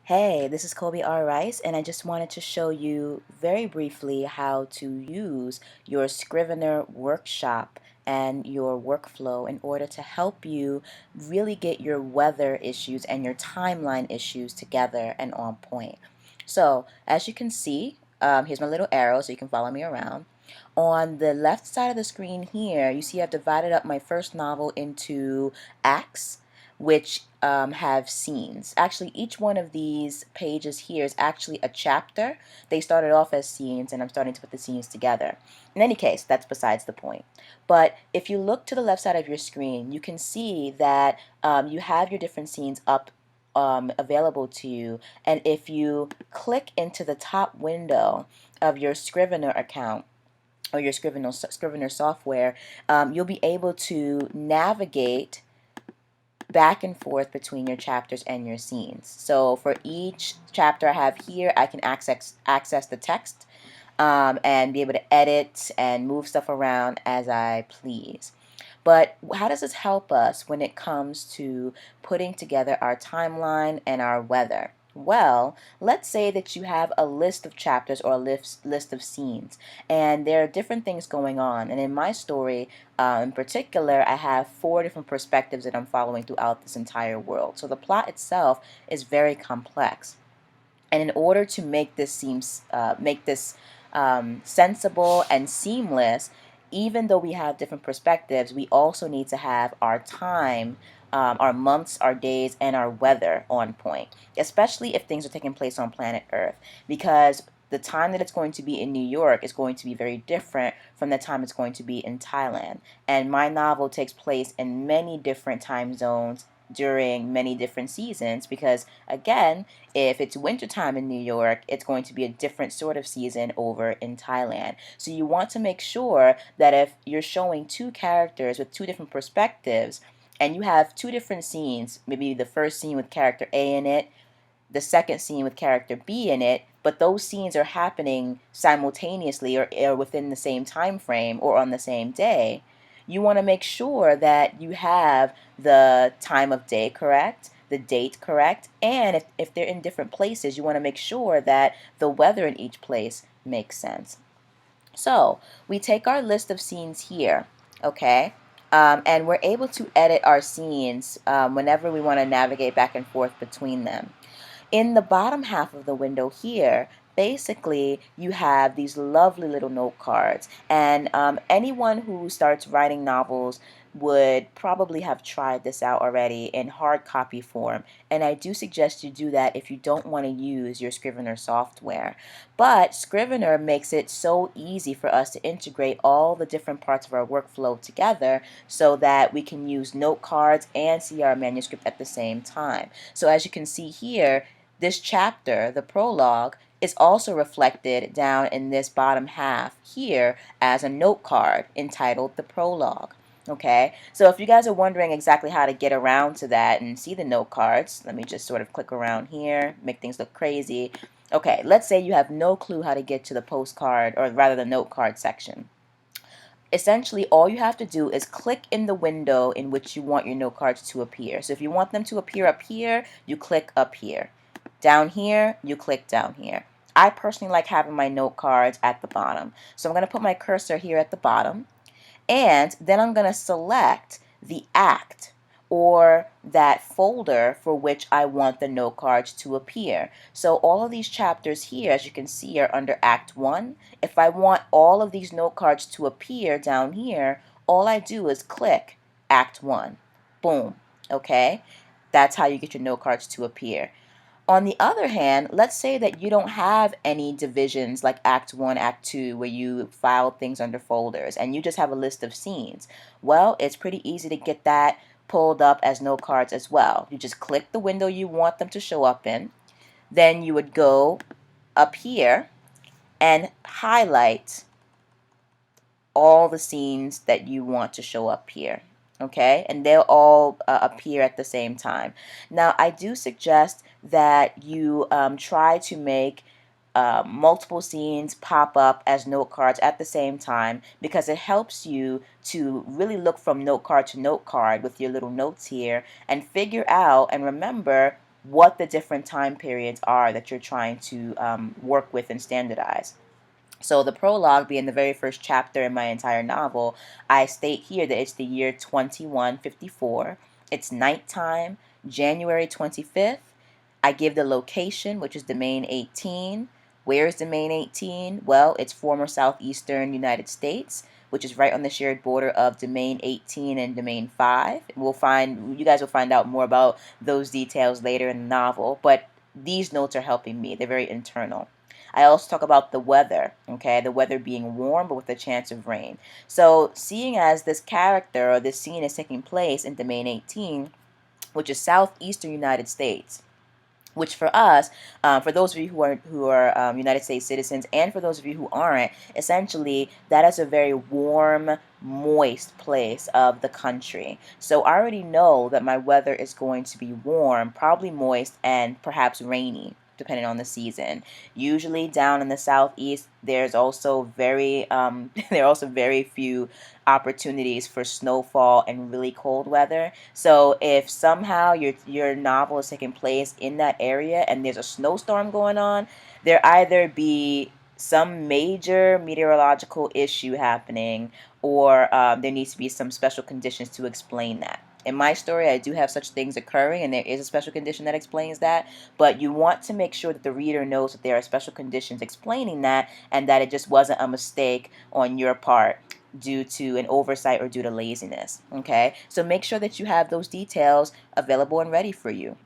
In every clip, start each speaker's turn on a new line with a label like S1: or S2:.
S1: Hey, this is Kobe R. Rice, and I just wanted to show you very briefly how to use your Scrivener workshop and your workflow in order to help you really get your weather issues and your timeline issues together and on point. So, as you can see, here's my little arrow so you can follow me around. On the left side of the screen here, you see I've divided up my first novel into acts, which have scenes. Actually, each one of these pages here is actually a chapter. They started off as scenes, and I'm starting to put the scenes together. In any case, that's besides the point. But if you look to the left side of your screen, you can see that you have your different scenes up available to you. And if you click into the top window of your Scrivener account, or your Scrivener software, you'll be able to navigate back and forth between your chapters and your scenes. So for each chapter I have here, I can access the text and be able to edit and move stuff around as I please. But how does this help us when it comes to putting together our timeline and our weather? Well, let's say that you have a list of chapters or a list of scenes, and there are different things going on. And in my story, in particular, I have 4 different perspectives that I'm following throughout this entire world. So the plot itself is very complex. And in order to make this sensible and seamless, even though we have different perspectives, we also need to have our time, our months, our days, and our weather on point, especially if things are taking place on planet Earth, because the time that it's going to be in New York is going to be very different from the time it's going to be in Thailand. And my novel takes place in many different time zones during many different seasons because, again, if it's wintertime in New York, it's going to be a different sort of season over in Thailand. So you want to make sure that if you're showing 2 characters with 2 different perspectives and you have 2 different scenes, maybe the first scene with character A in it, the second scene with character B in it, but those scenes are happening simultaneously or within the same time frame or on the same day, you want to make sure that you have the time of day correct, the date correct, and if they're in different places, you want to make sure that the weather in each place makes sense. So we take our list of scenes here, okay? And we're able to edit our scenes whenever we want to navigate back and forth between them. In the bottom half of the window here, basically you have these lovely little note cards, and anyone who starts writing novels would probably have tried this out already in hard copy form, and I do suggest you do that if you don't want to use your Scrivener software. But Scrivener makes it so easy for us to integrate all the different parts of our workflow together so that we can use note cards and see our manuscript at the same time. So as you can see here, this chapter, the prologue, is also reflected down in this bottom half here as a note card entitled The Prologue. Okay, so if you guys are wondering exactly how to get around to that and see the note cards, let me just sort of click around here, make things look crazy. Okay, let's say you have no clue how to get to the postcard, or rather the note card section. Essentially, all you have to do is click in the window in which you want your note cards to appear. So if you want them to appear up here, you click up here. Down here, you click down here. I personally like having my note cards at the bottom. So I'm going to put my cursor here at the bottom, and then I'm going to select the act or that folder for which I want the note cards to appear. So all of these chapters here, as you can see, are under Act 1. If I want all of these note cards to appear down here, all I do is click Act 1. Boom. Okay? That's how you get your note cards to appear. On the other hand, let's say that you don't have any divisions like Act 1, Act 2, where you file things under folders, and you just have a list of scenes. Well, it's pretty easy to get that pulled up as note cards as well. You just click the window you want them to show up in. Then you would go up here and highlight all the scenes that you want to show up here. Okay, and they'll all appear at the same time. Now, I do suggest that you try to make multiple scenes pop up as note cards at the same time, because it helps you to really look from note card to note card with your little notes here and figure out and remember what the different time periods are that you're trying to work with and standardize. So the prologue being the very first chapter in my entire novel, I state here that it's the year 2154. It's nighttime, January 25th. I give the location, which is domain 18. Where is domain 18? Well, it's former southeastern United States, which is right on the shared border of domain 18 and domain 5. You guys will find out more about those details later in the novel, but these notes are helping me. They're very internal. I also talk about the weather, okay, the weather being warm but with a chance of rain. So, seeing as this character or this scene is taking place in domain 18, which is southeastern United States, which for us, for those of you who are United States citizens, and for those of you who aren't, essentially that is a very warm, moist place of the country. So I already know that my weather is going to be warm, probably moist, and perhaps rainy, depending on the season. Usually down in the southeast, there's also there are also very few opportunities for snowfall and really cold weather. So if somehow your novel is taking place in that area and there's a snowstorm going on, there either be some major meteorological issue happening, or there needs to be some special conditions to explain that. In my story, I do have such things occurring, and there is a special condition that explains that, but you want to make sure that the reader knows that there are special conditions explaining that, and that it just wasn't a mistake on your part due to an oversight or due to laziness. Okay, so make sure that you have those details available and ready for you.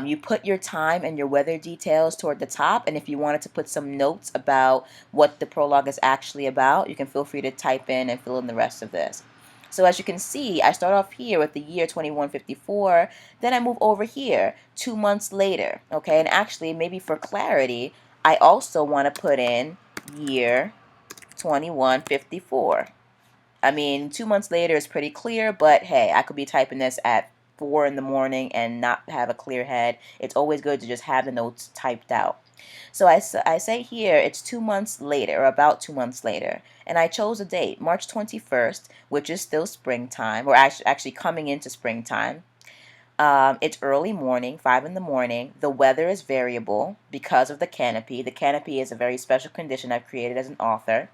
S1: You put your time and your weather details toward the top, and if you wanted to put some notes about what the prologue is actually about, you can feel free to type in and fill in the rest of this. So as you can see, I start off here with the year 2154, then I move over here 2 months later, okay? And actually, maybe for clarity, I also want to put in year 2154. I mean, 2 months later is pretty clear, but hey, I could be typing this at 4 in the morning and not have a clear head. It's always good to just have the notes typed out. So I say here it's 2 months later, or about 2 months later, and I chose a date, March 21st, which is still springtime, or actually coming into springtime. It's early morning, 5 in the morning. The weather is variable because of the canopy. The canopy is a very special condition I've created as an author.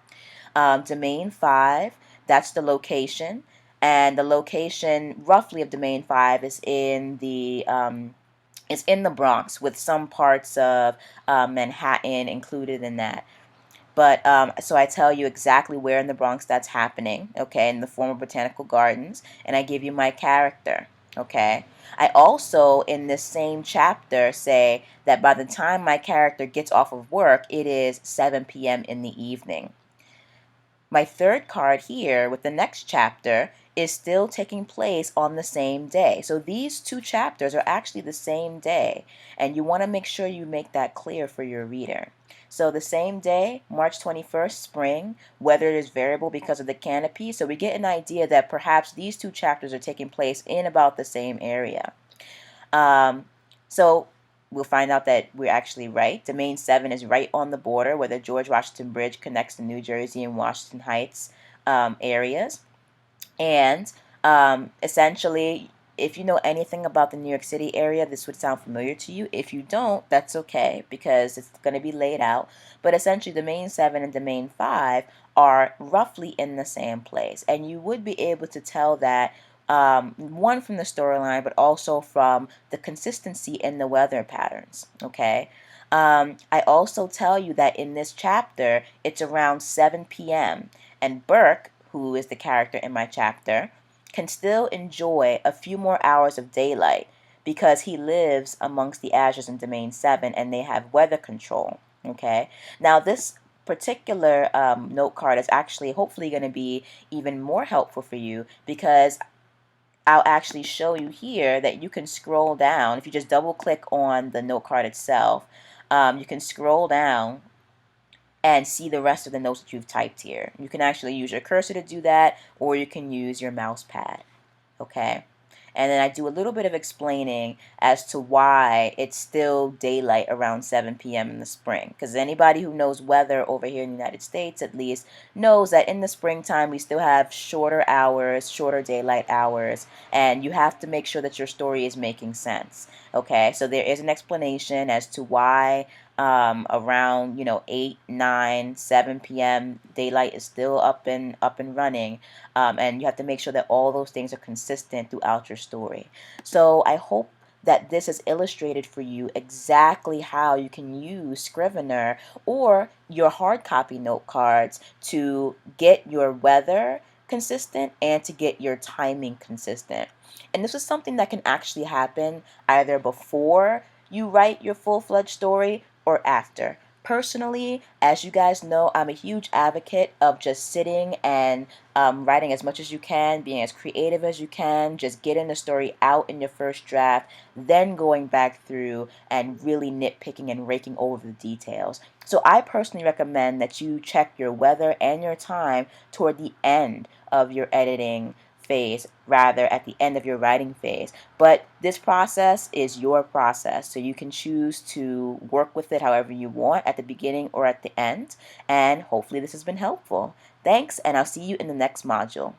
S1: Domain 5, that's the location. And the location roughly of domain 5 is in the Bronx, with some parts of Manhattan included in that. But so I tell you exactly where in the Bronx that's happening, okay, in the former Botanical Gardens, and I give you my character, okay. I also, in this same chapter, say that by the time my character gets off of work, it is 7 p.m. in the evening. My third card here with the next chapter is still taking place on the same day. So these two chapters are actually the same day, and you want to make sure you make that clear for your reader. So the same day, March 21st, spring, weather is variable because of the canopy, so we get an idea that perhaps these two chapters are taking place in about the same area. So we'll find out that we're actually right. Domain 7 is right on the border where the George Washington Bridge connects the New Jersey and Washington Heights areas. And essentially, if you know anything about the New York City area, this would sound familiar to you. If you don't, that's okay, because it's going to be laid out. But essentially, domain 7 and domain 5 are roughly in the same place. And you would be able to tell that, one, from the storyline, but also from the consistency in the weather patterns, okay? I also tell you that in this chapter, it's around 7 p.m., and Burke, who is the character in my chapter, can still enjoy a few more hours of daylight because he lives amongst the azures in domain 7 and they have weather control, okay? Now, this particular note card is actually hopefully going to be even more helpful for you, because I'll actually show you here that you can scroll down. If you just double click on the note card itself, you can scroll down and see the rest of the notes that you've typed here. You can actually use your cursor to do that, or you can use your mouse pad, okay? And then I do a little bit of explaining as to why it's still daylight around 7 p.m. in the spring. Because anybody who knows weather over here in the United States, at least, knows that in the springtime we still have shorter hours, shorter daylight hours, and you have to make sure that your story is making sense. Okay, so there is an explanation as to why around 8, 9, 7 p.m. daylight is still up and running, and you have to make sure that all those things are consistent throughout your story. So I hope that this has illustrated for you exactly how you can use Scrivener or your hard copy note cards to get your weather consistent and to get your timing consistent. And this is something that can actually happen either before you write your full-fledged story or after. Personally, as you guys know, I'm a huge advocate of just sitting and writing as much as you can, being as creative as you can, just getting the story out in your first draft, then going back through and really nitpicking and raking over the details. So I personally recommend that you check your weather and your time toward the end of your editing phase rather at the end of your writing phase. But this process is your process, so you can choose to work with it however you want at the beginning or at the end. And hopefully this has been helpful. Thanks, and I'll see you in the next module.